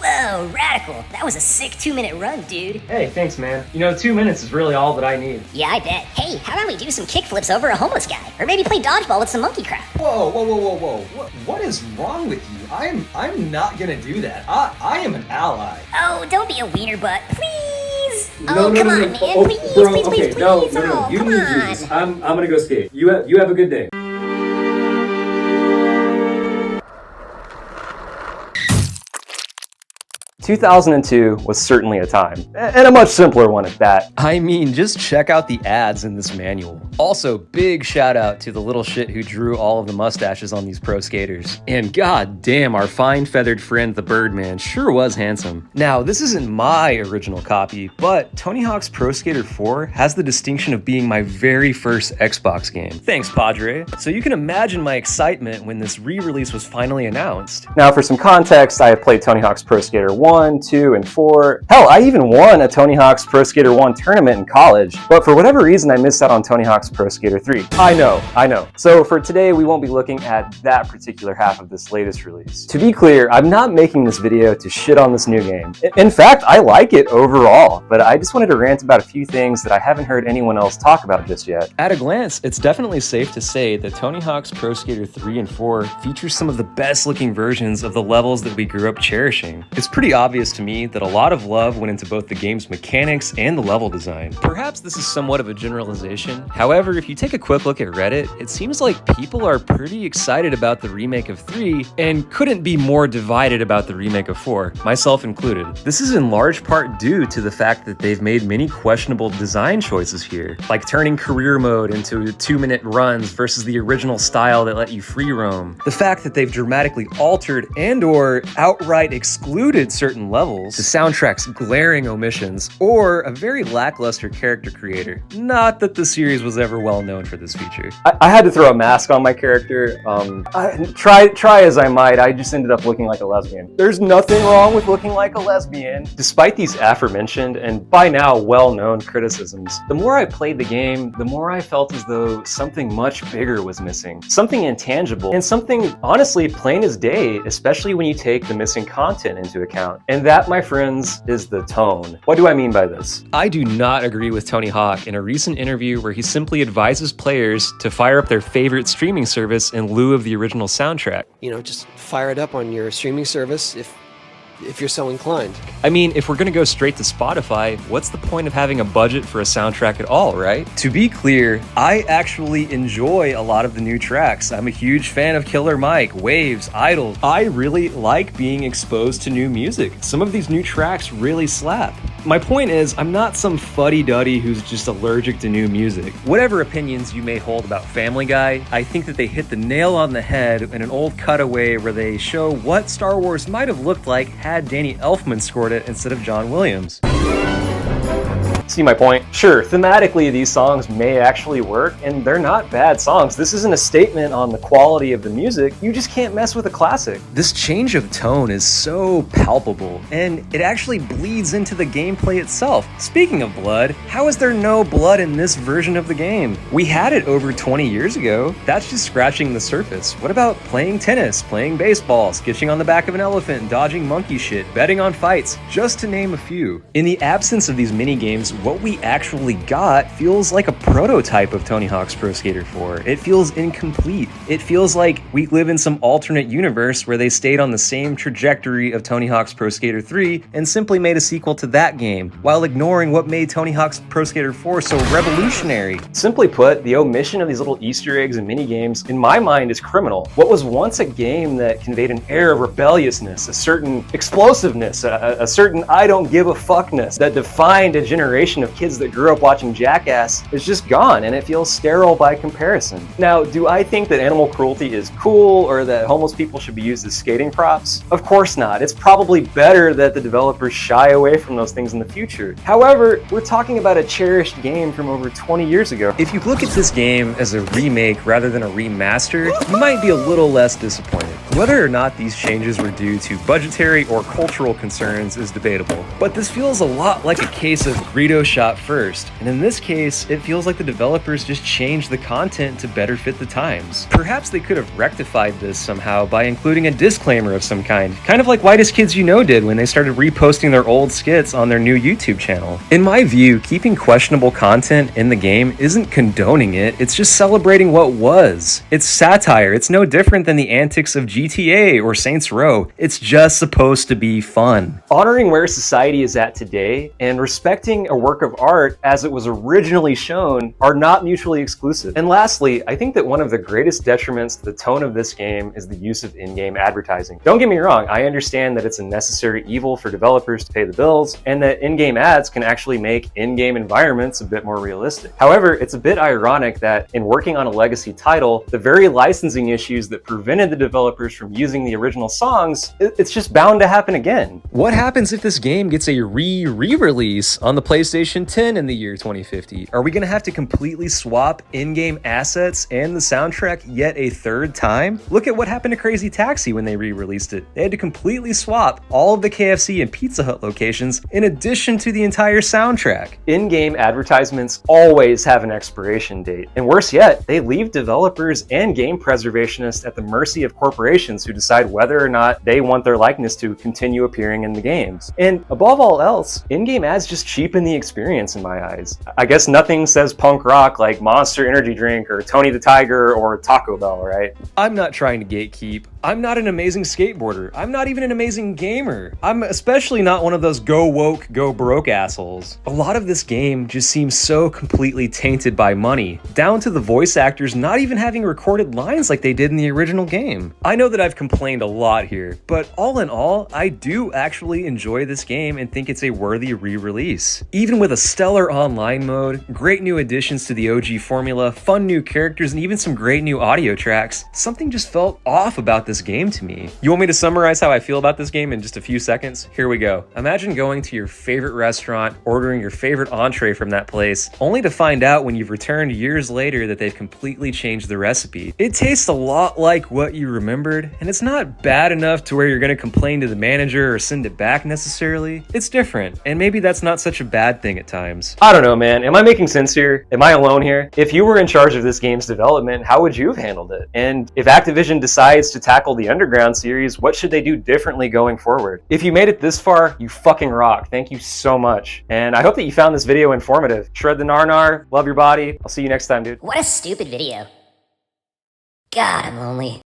Whoa, radical. That was a sick 2-minute run, dude. Hey, thanks, man. You know, 2 minutes is really all that I need. Yeah, I bet. Hey, how about we do some kickflips over a homeless guy? Or maybe play dodgeball with some monkey crap? Whoa. What is wrong with you? I'm not gonna do that. I am an ally. Oh, don't be a wiener butt, please. No, Oh, come on, man. Please, bro, please. okay, no. You Come need to do on. this. I'm gonna go skate. You have a good day. (2002) was certainly a time, and a much simpler one at that. I mean, just check out the ads in this manual. Also, big shout out to the little shit who drew all of the mustaches on these pro skaters. And god damn, our fine feathered friend the Birdman sure was handsome. Now, this isn't my original copy, but Tony Hawk's Pro Skater 4 has the distinction of being my very first Xbox game. Thanks, Padre. So you can imagine my excitement when this re-release was finally announced. Now, for some context, I have played Tony Hawk's Pro Skater 1, 2, and 4. Hell, I even won a Tony Hawk's Pro Skater 1 tournament in college, but for whatever reason, I missed out on Tony Hawk's Pro Skater 3. I know. So for today, we won't be looking at that particular half of this latest release. To be clear, I'm not making this video to shit on this new game. In fact, I like it overall, but I just wanted to rant about a few things that I haven't heard anyone else talk about just yet. At a glance, it's definitely safe to say that Tony Hawk's Pro Skater 3 and 4 features some of the best looking versions of the levels that we grew up cherishing. It's pretty obvious to me that a lot of love went into both the game's mechanics and the level design. Perhaps this is somewhat of a generalization. However, if you take a quick look at Reddit, it seems like people are pretty excited about the remake of 3 and couldn't be more divided about the remake of 4, myself included. This is in large part due to the fact that they've made many questionable design choices here, like turning career mode into 2-minute runs versus the original style that let you free roam. The fact that they've dramatically altered and/or outright excluded certain levels, the soundtrack's glaring omissions, or a very lackluster character creator. Not that the series was ever well known for this feature. I had to throw a mask on my character. Try as I might, I just ended up looking like a lesbian. There's nothing wrong with looking like a lesbian. Despite these aforementioned and by now well-known criticisms, the more I played the game, the more I felt as though something much bigger was missing. Something intangible, and something honestly plain as day, especially when you take the missing content into account. And that, my friends, is the tone. What do I mean by this? I do not agree with Tony Hawk in a recent interview where he simply advises players to fire up their favorite streaming service in lieu of the original soundtrack. You know, just fire it up on your streaming service if you're so inclined. I mean, if we're gonna go straight to Spotify, what's the point of having a budget for a soundtrack at all, right? To be clear, I actually enjoy a lot of the new tracks. I'm a huge fan of Killer Mike, Waves, Idols. I really like being exposed to new music. Some of these new tracks really slap. My point is, I'm not some fuddy-duddy who's just allergic to new music. Whatever opinions you may hold about Family Guy, I think that they hit the nail on the head in an old cutaway where they show what Star Wars might have looked like had Danny Elfman scored it instead of John Williams. See my point? Sure, thematically these songs may actually work, and they're not bad songs. This isn't a statement on the quality of the music. You just can't mess with a classic. This change of tone is so palpable, and it actually bleeds into the gameplay itself. Speaking of blood, how is there no blood in this version of the game? We had it over 20 years ago. That's just scratching the surface. What about playing tennis, playing baseball, skitching on the back of an elephant, dodging monkey shit, betting on fights, just to name a few? In the absence of these mini-games, what we actually got feels like a prototype of Tony Hawk's Pro Skater 4. It feels incomplete. It feels like we live in some alternate universe where they stayed on the same trajectory of Tony Hawk's Pro Skater 3 and simply made a sequel to that game, while ignoring what made Tony Hawk's Pro Skater 4 so revolutionary. Simply put, the omission of these little Easter eggs and mini-games, in my mind, is criminal. What was once a game that conveyed an air of rebelliousness, a certain explosiveness, a certain I don't give a fuckness that defined a generation of kids that grew up watching Jackass is just gone, and it feels sterile by comparison. Now, do I think that animal cruelty is cool or that homeless people should be used as skating props? Of course not. It's probably better that the developers shy away from those things in the future. However, we're talking about a cherished game from over 20 years ago. If you look at this game as a remake rather than a remaster, you might be a little less disappointed. Whether or not these changes were due to budgetary or cultural concerns is debatable, but this feels a lot like a case of Greedo shot first, and in this case, it feels like the developers just changed the content to better fit the times. Perhaps they could have rectified this somehow by including a disclaimer of some kind of like Whitest Kids You Know did when they started reposting their old skits on their new YouTube channel. In my view, keeping questionable content in the game isn't condoning it, it's just celebrating what was. It's satire, it's no different than the antics of GTA or Saints Row. It's just supposed to be fun. Honoring where society is at today and respecting a work of art as it was originally shown are not mutually exclusive. And lastly, I think that one of the greatest detriments to the tone of this game is the use of in-game advertising. Don't get me wrong, I understand that it's a necessary evil for developers to pay the bills and that in-game ads can actually make in-game environments a bit more realistic. However, it's a bit ironic that in working on a legacy title, the very licensing issues that prevented the developers from using the original songs, it's just bound to happen again. What happens if this game gets a re-release on the PlayStation 10 in the year 2050? Are we gonna have to completely swap in-game assets and the soundtrack yet a third time? Look at what happened to Crazy Taxi when they re-released it. They had to completely swap all of the KFC and Pizza Hut locations in addition to the entire soundtrack. In-game advertisements always have an expiration date, and worse yet, they leave developers and game preservationists at the mercy of corporations who decide whether or not they want their likeness to continue appearing in the games. And above all else, in-game ads just cheapen the experience in my eyes. I guess nothing says punk rock like Monster Energy Drink or Tony the Tiger or Taco Bell, right? I'm not trying to gatekeep. I'm not an amazing skateboarder. I'm not even an amazing gamer. I'm especially not one of those go woke, go broke assholes. A lot of this game just seems so completely tainted by money, down to the voice actors not even having recorded lines like they did in the original game. I know that I've complained a lot here, but all in all, I do actually enjoy this game and think it's a worthy re-release. Even with a stellar online mode, great new additions to the OG formula, fun new characters, and even some great new audio tracks, something just felt off about this game to me. You want me to summarize how I feel about this game in just a few seconds? Here we go. Imagine going to your favorite restaurant, ordering your favorite entree from that place, only to find out when you've returned years later that they've completely changed the recipe. It tastes a lot like what you remembered, and it's not bad enough to where you're gonna complain to the manager or send it back necessarily. It's different, and maybe that's not such a bad thing at times. I don't know, man. Am I making sense here? Am I alone here? If you were in charge of this game's development, how would you have handled it? And if Activision decides to tackle the Underground series, what should they do differently going forward? If you made it this far, you fucking rock. Thank you so much. And I hope that you found this video informative. Shred the nar, love your body. I'll see you next time, dude. What a stupid video. God, I'm lonely.